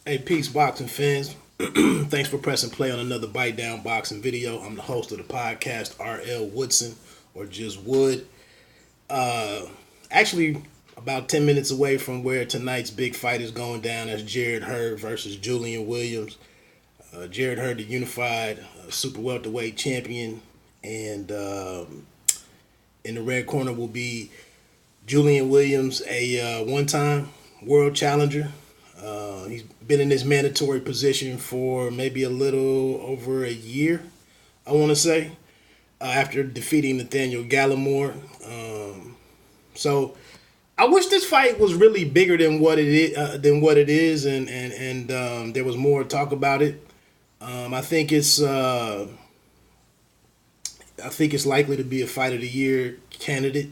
Hey, peace, boxing fans. Thanks for pressing play on another Bite Down Boxing video. I'm the host of the podcast, R.L. Woodson, or just Wood. Uh, Actually, about 10 minutes away from where tonight's big fight is going down. That's Jared Hurd versus Julian Williams. Jared Hurd, the unified super welterweight champion. And in the red corner will be Julian Williams, a one-time world challenger. He's been in this mandatory position for maybe a little over a year, I want to say, after defeating Nathaniel Gallimore. So I wish this fight was really bigger than what it is, and there was more talk about it. I think it's likely to be a fight of the year candidate.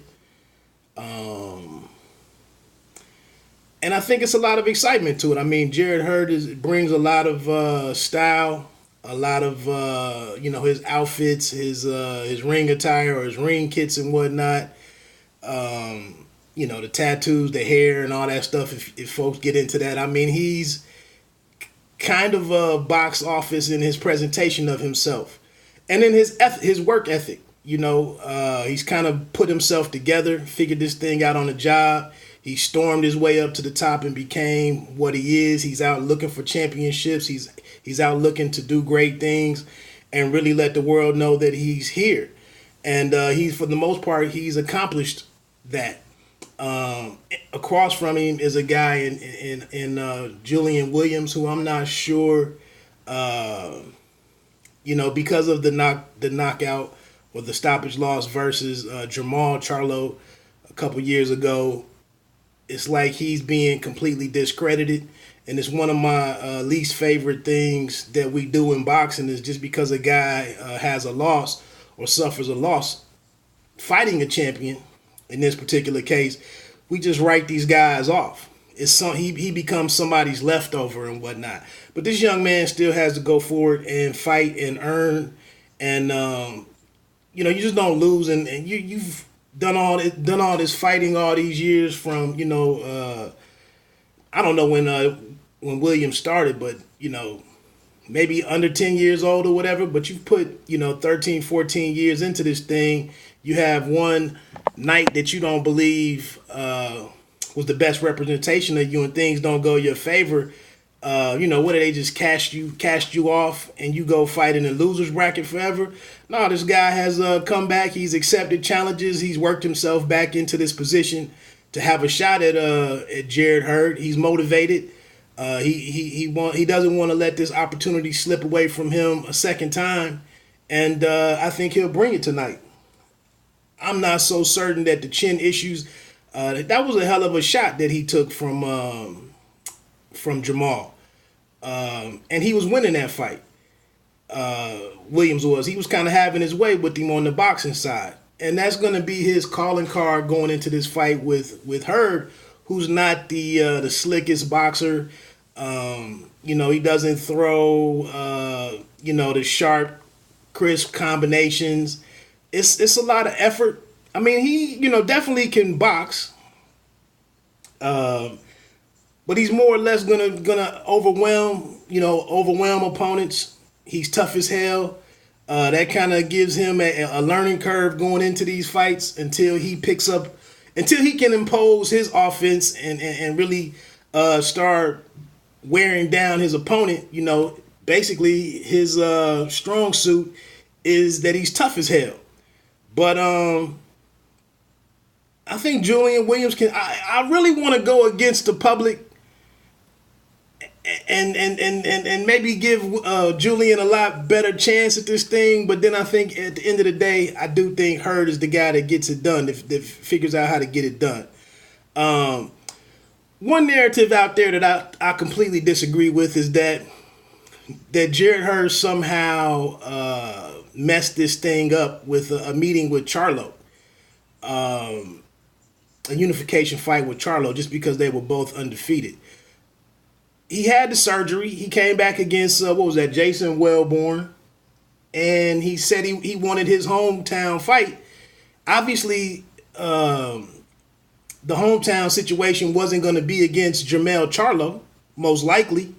And I think it's a lot of excitement to it. I mean, Jared Hurd brings a lot of style, a lot of his outfits, his ring attire or his ring kits and whatnot. The tattoos, the hair, and all that stuff. If folks get into that, I mean, he's kind of a box office in his presentation of himself, and in his work ethic. He's kind of put himself together, figured this thing out on the job. He stormed his way up to the top and became what he is. He's out looking for championships. He's out looking to do great things and really let the world know that he's here. And for the most part, he's accomplished that. Across from him is a guy in Julian Williams, who I'm not sure, because of the knockout or the stoppage loss versus Jamal Charlo a couple years ago. It's like he's being completely discredited, and it's one of my least favorite things that we do in boxing is just because a guy has a loss or suffers a loss fighting a champion. In this particular case, we just write these guys off. He becomes somebody's leftover and whatnot. But this young man still has to go forward and fight and earn, and you just don't lose, and you've done all this fighting all these years from I don't know when Williams started, but maybe under 10 years old or whatever, but you've put 13 14 years into this thing. You have one night that you don't believe was the best representation of you, and things don't go your favor. What do they just cast you off and you go fight in the losers bracket forever? No, this guy has come back. He's accepted challenges. He's worked himself back into this position to have a shot at Jared Hurd. He's motivated. He doesn't want to let this opportunity slip away from him a second time, and I think he'll bring it tonight. I'm not so certain that the chin issues. That was a hell of a shot that he took from Jamal. And he was winning that fight. Williams was. He was kind of having his way with him on the boxing side. And that's going to be his calling card going into this fight with Hurd, who's not the slickest boxer. He doesn't throw, the sharp, crisp combinations. It's a lot of effort. I mean, he, definitely can box. But he's more or less gonna overwhelm opponents. He's tough as hell. That kind of gives him a learning curve going into these fights until he can impose his offense and really start wearing down his opponent. Basically his strong suit is that he's tough as hell. But I think Julian Williams can. I really want to go against the public and maybe give Julian a lot better chance at this thing. But then I think at the end of the day, I do think Hurd is the guy that gets it done, that figures out how to get it done. One narrative out there that I completely disagree with is that Jared Hurd somehow messed this thing up with a meeting with Charlo. A unification fight with Charlo just because they were both undefeated. He had the surgery. He came back against, Jason Wellborn. And he said he wanted his hometown fight. Obviously, the hometown situation wasn't going to be against Jermell Charlo, most likely.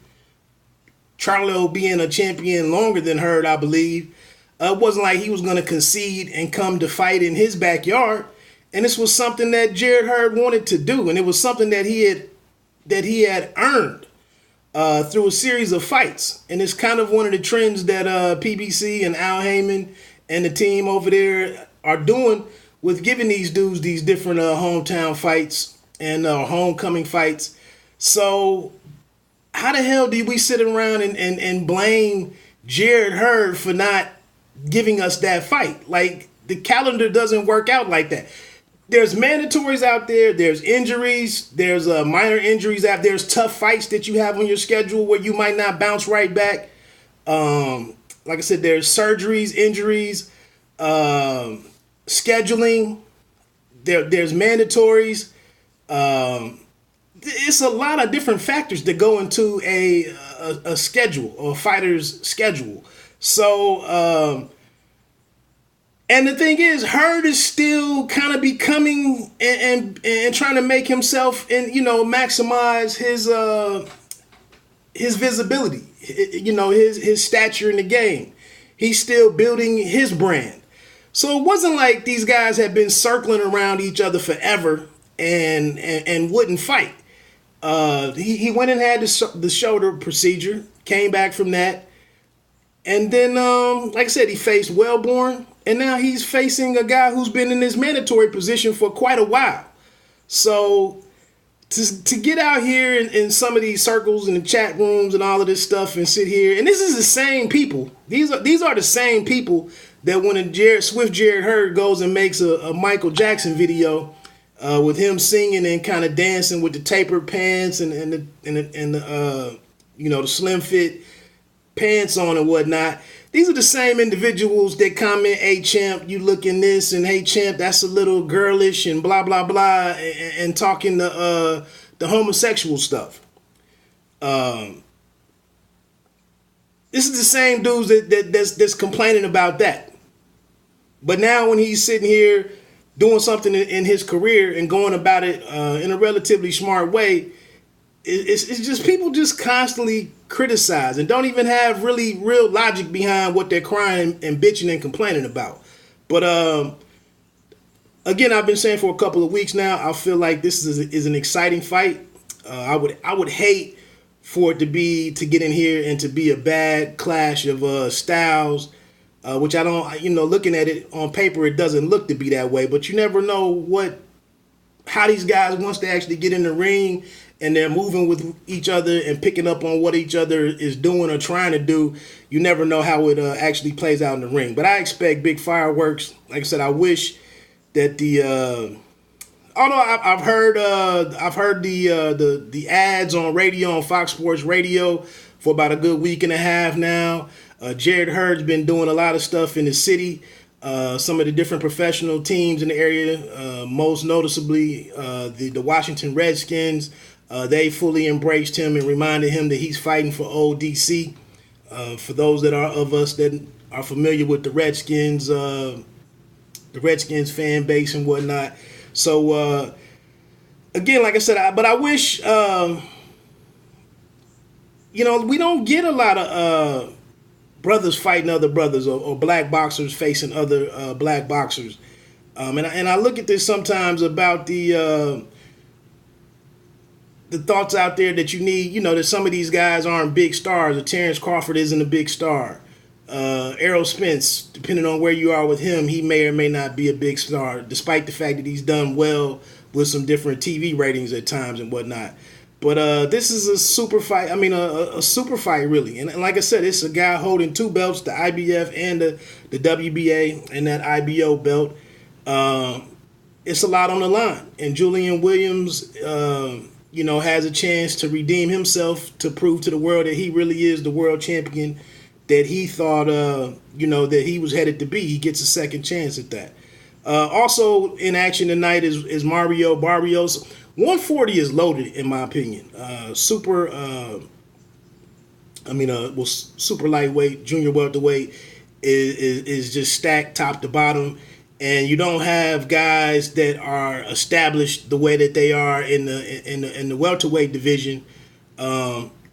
Charlo being a champion longer than Hurd, I believe, it wasn't like he was going to concede and come to fight in his backyard. And this was something that Jarrett Hurd wanted to do, and it was something that he had earned through a series of fights. And it's kind of one of the trends that PBC and Al Heyman and the team over there are doing with giving these dudes these different hometown fights and homecoming fights. So how the hell do we sit around and blame Jarrett Hurd for not giving us that fight? Like, the calendar doesn't work out like that. There's mandatories out there. There's injuries. There's minor injuries out there. There's tough fights that you have on your schedule where you might not bounce right back. Like I said, there's surgeries, injuries, scheduling. There's mandatories. It's a lot of different factors that go into a schedule or a fighter's schedule. So, and the thing is, Hurd is still kind of becoming and trying to make himself and, maximize his visibility, his stature in the game. He's still building his brand. So it wasn't like these guys had been circling around each other forever and wouldn't fight. He went and had the shoulder procedure, came back from that. And then, like I said, he faced Wellborn, and now he's facing a guy who's been in this mandatory position for quite a while. So to get out here in some of these circles and the chat rooms and all of this stuff and sit here, and this is the same people. These are the same people that when Jarrett Hurd goes and makes a Michael Jackson video with him singing and kind of dancing with the tapered pants and the slim fit pants on and whatnot. These are the same individuals that comment, "Hey champ, you looking this," and "Hey champ, that's a little girlish," and blah blah blah, and talking the homosexual stuff. This is the same dudes that's complaining about that. But now when he's sitting here doing something in his career and going about it in a relatively smart way, it's just people just constantly criticize and don't even have really real logic behind what they're crying and bitching and complaining about. But again, I've been saying for a couple of weeks now, I feel like this is an exciting fight. I would hate for it to get in here and to be a bad clash of styles, which I don't, looking at it on paper, it doesn't look to be that way. But you never know how these guys, once they actually get in the ring and they're moving with each other and picking up on what each other is doing or trying to do, you never know how it actually plays out in the ring. But I expect big fireworks. Like I said, I wish that although I've heard the ads on radio, on Fox Sports Radio, for about a good week and a half now. Jarrett Hurd's been doing a lot of stuff in the city. Some of the different professional teams in the area, most noticeably the Washington Redskins, they fully embraced him and reminded him that he's fighting for old DC. For those of us that are familiar with the Redskins fan base and whatnot. So again, like I said, I wish we don't get a lot of brothers fighting other brothers or black boxers facing other black boxers. And I look at this sometimes about the thoughts out there that you need, that some of these guys aren't big stars. Or Terrence Crawford isn't a big star. Errol Spence, depending on where you are with him, he may or may not be a big star, despite the fact that he's done well with some different TV ratings at times and whatnot. But this is a super fight. I mean, a super fight, really. And like I said, it's a guy holding two belts, the IBF and the WBA, and that IBO belt. It's a lot on the line. And Julian Williams, has a chance to redeem himself, to prove to the world that he really is the world champion that he thought, that he was headed to be. He gets a second chance at that. Also in action tonight is Mario Barrios. 140 is loaded, in my opinion. Super lightweight, junior welterweight is just stacked top to bottom. And you don't have guys that are established the way that they are in the welterweight division.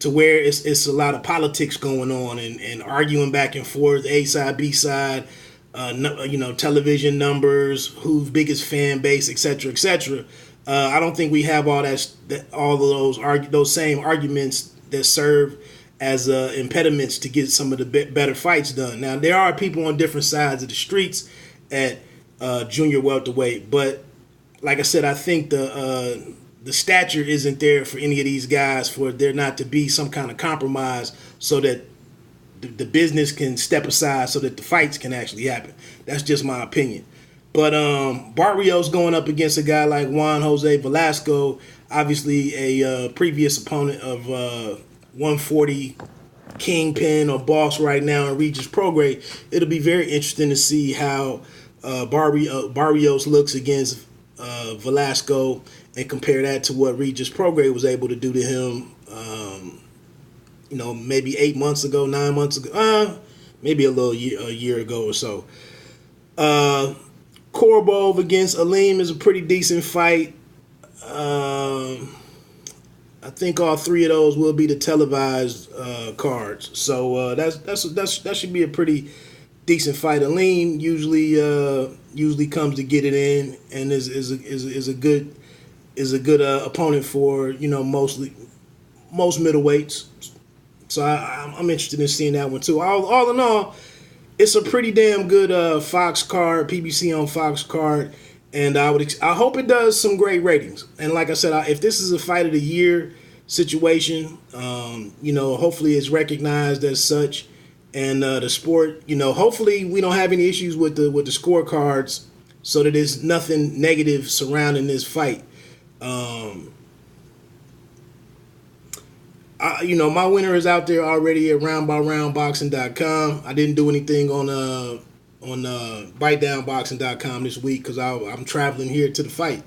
to where it's a lot of politics going on and arguing back and forth, A side, B side, television numbers, who's biggest fan base, etc., etc. I don't think we have all of those same arguments that serve as impediments to get some of the better fights done. Now there are people on different sides of the streets at junior welterweight, but like I said, I think the stature isn't there for any of these guys for there not to be some kind of compromise so that the business can step aside so that the fights can actually happen. That's just my opinion. But Barrios going up against a guy like Juan Jose Velasco, obviously a previous opponent of 140 kingpin or boss right now in Regis Prograis. It'll be very interesting to see how Barrios looks against Velasco and compare that to what Regis Prograis was able to do to him, maybe 8 months ago, 9 months ago, maybe a year ago or so. Korobov against Aleem is a pretty decent fight. I think all three of those will be the televised cards, so that should be a pretty decent fight. Aleem usually comes to get it in and is a good opponent for most middleweights. So I'm interested in seeing that one too. All in all, it's a pretty damn good Fox card, PBC on Fox card, and I hope it does some great ratings. And like I said, if this is a fight of the year situation, hopefully it's recognized as such, and the sport, hopefully we don't have any issues with the scorecards, so that there's nothing negative surrounding this fight. My winner is out there already at roundbyroundboxing.com. I didn't do anything on bitedownboxing.com this week because I'm traveling here to the fight.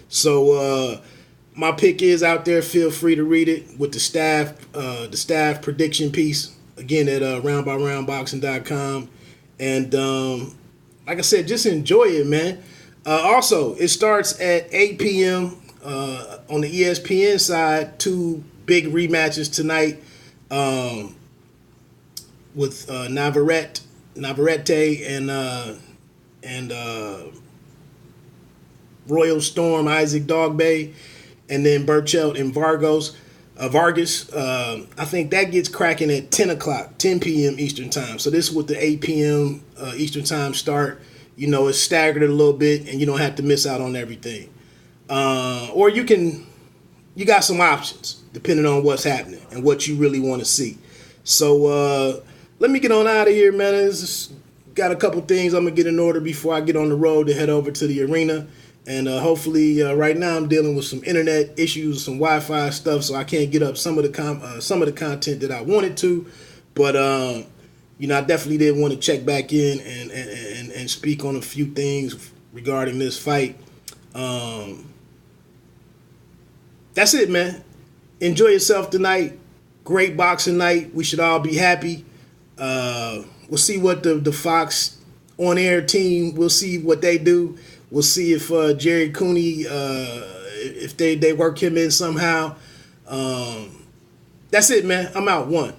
So my pick is out there. Feel free to read it with the staff prediction piece again at roundbyroundboxing.com. And like I said, just enjoy it, man. Also, it starts at 8 p.m. On the ESPN side. Two big rematches tonight with Navarrete and Royal Storm, Isaac Dogbay, and then Burchelt and Vargas. I think that gets cracking at 10 p.m. Eastern time. So this is with the 8 p.m. Eastern time start. It's staggered a little bit, and you don't have to miss out on everything. Or you got some options depending on what's happening and what you really want to see. So let me get on out of here, man. Got a couple things I'm going to get in order before I get on the road to head over to the arena. And hopefully right now I'm dealing with some internet issues, some Wi-Fi stuff, so I can't get up some of the content that I wanted to. But, I definitely did want to check back in and speak on a few things regarding this fight. That's it, man. Enjoy yourself tonight. Great boxing night. We should all be happy. We'll see what the Fox on-air team, we'll see what they do. We'll see if Jerry Cooney, if they work him in somehow. That's it, man. I'm out. 1.